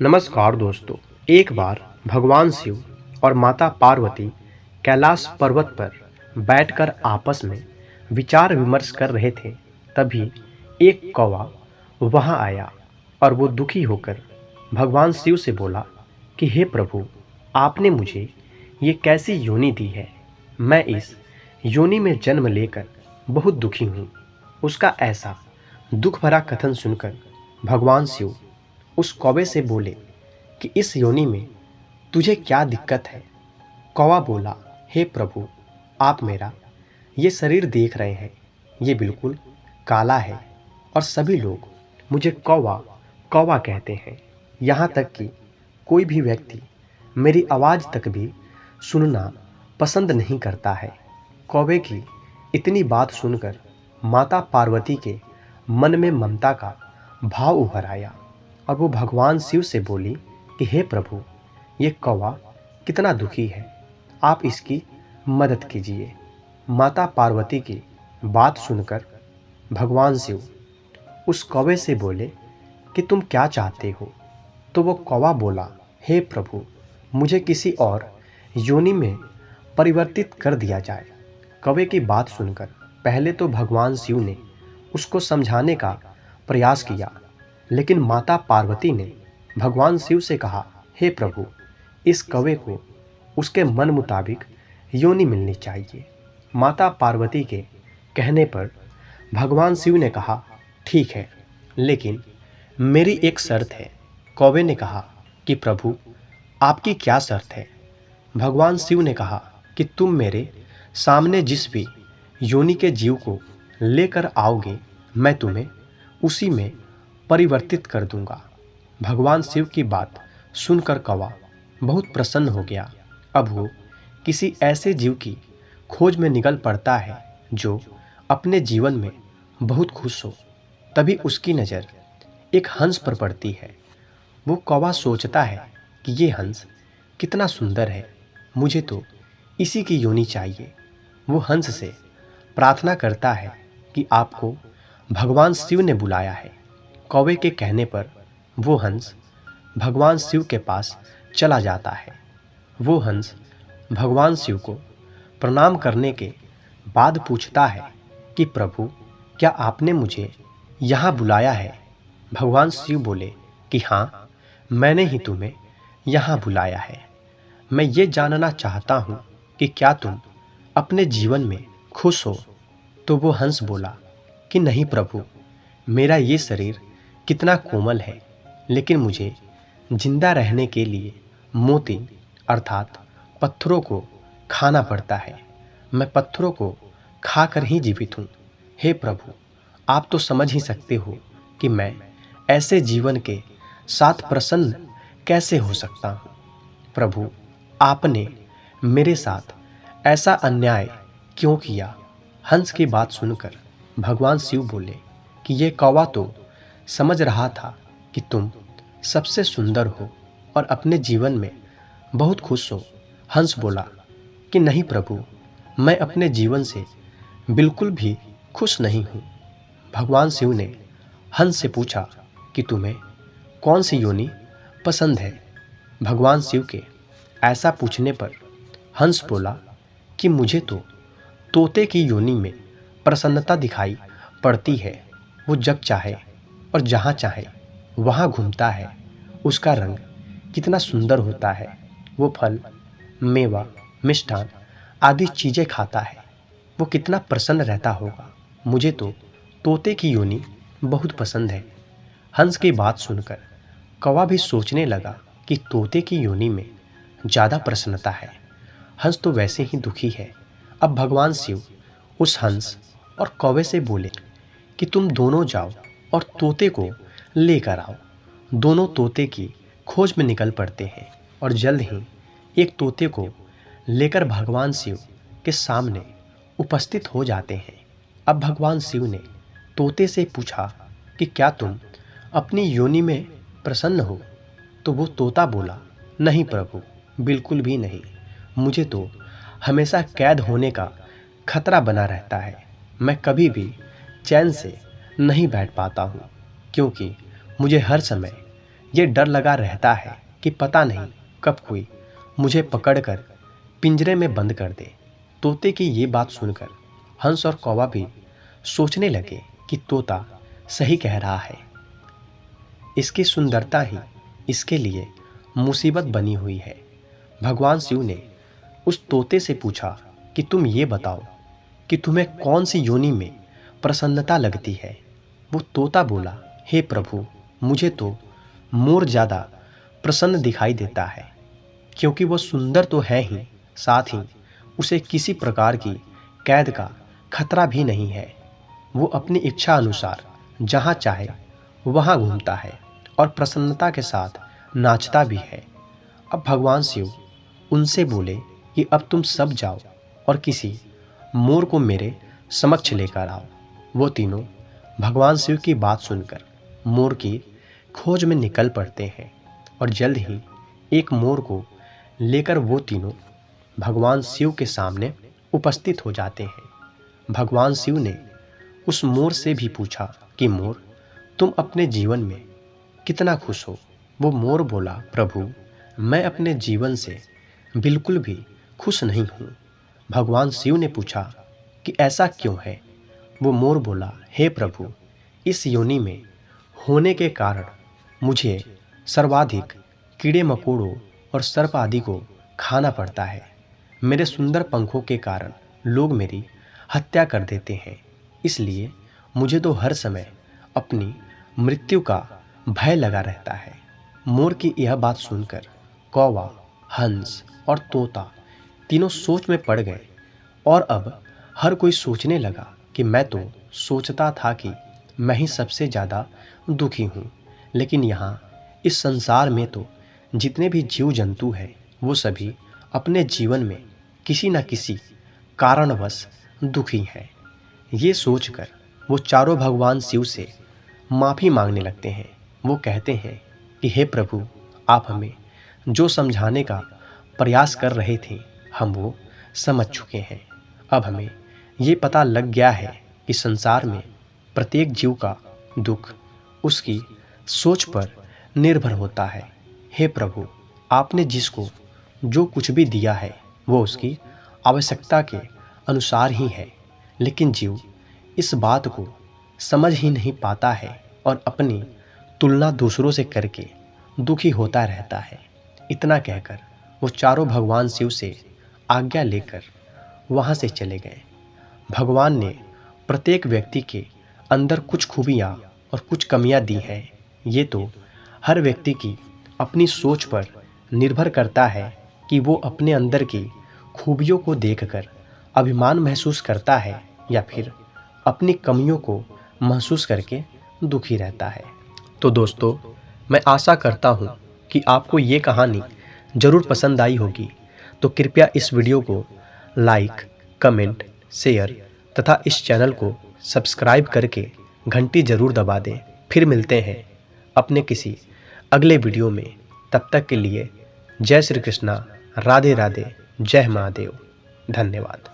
नमस्कार दोस्तों। एक बार भगवान शिव और माता पार्वती कैलाश पर्वत पर बैठकर आपस में विचार विमर्श कर रहे थे। तभी एक कौवा वहां आया और वो दुखी होकर भगवान शिव से बोला कि हे प्रभु, आपने मुझे ये कैसी योनि दी है। मैं इस योनि में जन्म लेकर बहुत दुखी हूँ। उसका ऐसा दुख भरा कथन सुनकर भगवान शिव उस कौवे से बोले कि इस योनि में तुझे क्या दिक्कत है। कौवा बोला, हे प्रभु, आप मेरा ये शरीर देख रहे हैं, ये बिल्कुल काला है और सभी लोग मुझे कौवा कौवा कहते हैं। यहाँ तक कि कोई भी व्यक्ति मेरी आवाज़ तक भी सुनना पसंद नहीं करता है। कौवे की इतनी बात सुनकर माता पार्वती के मन में ममता का भाव उभर आया और वो भगवान शिव से बोली कि हे प्रभु, ये कौवा कितना दुखी है, आप इसकी मदद कीजिए। माता पार्वती की बात सुनकर भगवान शिव उस कौवे से बोले कि तुम क्या चाहते हो। तो वो कौवा बोला, हे प्रभु, मुझे किसी और योनि में परिवर्तित कर दिया जाए। कौवे की बात सुनकर पहले तो भगवान शिव ने उसको समझाने का प्रयास किया, लेकिन माता पार्वती ने भगवान शिव से कहा, हे प्रभु, इस कौवे को उसके मन मुताबिक योनि मिलनी चाहिए। माता पार्वती के कहने पर भगवान शिव ने कहा, ठीक है, लेकिन मेरी एक शर्त है। कौवे ने कहा कि प्रभु, आपकी क्या शर्त है। भगवान शिव ने कहा कि तुम मेरे सामने जिस भी योनि के जीव को लेकर आओगे, मैं तुम्हें उसी में परिवर्तित कर दूंगा। भगवान शिव की बात सुनकर कौवा बहुत प्रसन्न हो गया। अब वो किसी ऐसे जीव की खोज में निकल पड़ता है जो अपने जीवन में बहुत खुश हो। तभी उसकी नज़र एक हंस पर पड़ती है। वो कौवा सोचता है कि ये हंस कितना सुंदर है, मुझे तो इसी की योनि चाहिए। वो हंस से प्रार्थना करता है कि आपको भगवान शिव ने बुलाया है। कौवे के कहने पर वो हंस भगवान शिव के पास चला जाता है। वो हंस भगवान शिव को प्रणाम करने के बाद पूछता है कि प्रभु, क्या आपने मुझे यहाँ बुलाया है। भगवान शिव बोले कि हाँ, मैंने ही तुम्हें यहाँ बुलाया है। मैं ये जानना चाहता हूँ कि क्या तुम अपने जीवन में खुश हो। तो वो हंस बोला कि नहीं प्रभु, मेरा ये शरीर कितना कोमल है, लेकिन मुझे जिंदा रहने के लिए मोती अर्थात पत्थरों को खाना पड़ता है। मैं पत्थरों को खाकर ही जीवित हूँ। हे प्रभु, आप तो समझ ही सकते हो कि मैं ऐसे जीवन के साथ प्रसन्न कैसे हो सकता हूँ। प्रभु, आपने मेरे साथ ऐसा अन्याय क्यों किया। हंस की बात सुनकर भगवान शिव बोले कि ये कौवा तो समझ रहा था कि तुम सबसे सुंदर हो और अपने जीवन में बहुत खुश हो। हंस बोला कि नहीं प्रभु, मैं अपने जीवन से बिल्कुल भी खुश नहीं हूँ। भगवान शिव ने हंस से पूछा कि तुम्हें कौन सी योनि पसंद है। भगवान शिव के ऐसा पूछने पर हंस बोला कि मुझे तो तोते की योनि में प्रसन्नता दिखाई पड़ती है। वो जब चाहे और जहाँ चाहे वहाँ घूमता है। उसका रंग कितना सुंदर होता है। वो फल, मेवा, मिष्ठान आदि चीज़ें खाता है। वो कितना प्रसन्न रहता होगा। मुझे तो तोते की योनि बहुत पसंद है। हंस की बात सुनकर कौवा भी सोचने लगा कि तोते की योनि में ज़्यादा प्रसन्नता है। हंस तो वैसे ही दुखी है। अब भगवान शिव उस हंस और कौवे से बोले कि तुम दोनों जाओ और तोते को लेकर आओ। दोनों तोते की खोज में निकल पड़ते हैं और जल्द ही एक तोते को लेकर भगवान शिव के सामने उपस्थित हो जाते हैं। अब भगवान शिव ने तोते से पूछा कि क्या तुम अपनी योनि में प्रसन्न हो। तो वो तोता बोला, नहीं प्रभु, बिल्कुल भी नहीं। मुझे तो हमेशा कैद होने का खतरा बना रहता है। मैं कभी भी चैन से नहीं बैठ पाता हूँ, क्योंकि मुझे हर समय ये डर लगा रहता है कि पता नहीं कब कोई मुझे पकड़कर पिंजरे में बंद कर दे। तोते की ये बात सुनकर हंस और कौवा भी सोचने लगे कि तोता सही कह रहा है। इसकी सुंदरता ही इसके लिए मुसीबत बनी हुई है। भगवान शिव ने उस तोते से पूछा कि तुम ये बताओ कि तुम्हें कौन सी योनि में प्रसन्नता लगती है। वो तोता बोला, हे प्रभु, मुझे तो मोर ज़्यादा प्रसन्न दिखाई देता है, क्योंकि वो सुंदर तो है ही, साथ ही उसे किसी प्रकार की कैद का खतरा भी नहीं है। वो अपनी इच्छा अनुसार जहाँ चाहे वहाँ घूमता है और प्रसन्नता के साथ नाचता भी है। अब भगवान शिव उनसे बोले कि अब तुम सब जाओ और किसी मोर को मेरे समक्ष लेकर आओ। वो तीनों भगवान शिव की बात सुनकर मोर की खोज में निकल पड़ते हैं और जल्द ही एक मोर को लेकर वो तीनों भगवान शिव के सामने उपस्थित हो जाते हैं। भगवान शिव ने उस मोर से भी पूछा कि मोर, तुम अपने जीवन में कितना खुश हो। वो मोर बोला, प्रभु, मैं अपने जीवन से बिल्कुल भी खुश नहीं हूँ। भगवान शिव ने पूछा कि ऐसा क्यों है। वो मोर बोला, हे प्रभु, इस योनि में होने के कारण मुझे सर्वाधिक कीड़े मकोड़ों और सर्प आदि को खाना पड़ता है। मेरे सुंदर पंखों के कारण लोग मेरी हत्या कर देते हैं, इसलिए मुझे तो हर समय अपनी मृत्यु का भय लगा रहता है। मोर की यह बात सुनकर कौवा, हंस और तोता तीनों सोच में पड़ गए और अब हर कोई सोचने लगा कि मैं तो सोचता था कि मैं ही सबसे ज़्यादा दुखी हूँ, लेकिन यहाँ इस संसार में तो जितने भी जीव जंतु हैं वो सभी अपने जीवन में किसी न किसी कारणवश दुखी हैं। ये सोचकर वो चारों भगवान शिव से माफ़ी मांगने लगते हैं। वो कहते हैं कि हे प्रभु, आप हमें जो समझाने का प्रयास कर रहे थे हम वो समझ चुके हैं। अब हमें ये पता लग गया है कि संसार में प्रत्येक जीव का दुख उसकी सोच पर निर्भर होता है। हे प्रभु, आपने जिसको जो कुछ भी दिया है वो उसकी आवश्यकता के अनुसार ही है, लेकिन जीव इस बात को समझ ही नहीं पाता है और अपनी तुलना दूसरों से करके दुखी होता रहता है। इतना कहकर वो चारों भगवान शिव से आज्ञा लेकर वहाँ से चले गए। भगवान ने प्रत्येक व्यक्ति के अंदर कुछ खूबियाँ और कुछ कमियाँ दी हैं। ये तो हर व्यक्ति की अपनी सोच पर निर्भर करता है कि वो अपने अंदर की खूबियों को देखकर अभिमान महसूस करता है या फिर अपनी कमियों को महसूस करके दुखी रहता है। तो दोस्तों, मैं आशा करता हूँ कि आपको ये कहानी ज़रूर पसंद आई होगी। तो कृपया इस वीडियो को लाइक, कमेंट, शेयर तथा इस चैनल को सब्सक्राइब करके घंटी ज़रूर दबा दें। फिर मिलते हैं अपने किसी अगले वीडियो में। तब तक के लिए जय श्री कृष्णा, राधे राधे, जय महादेव। धन्यवाद।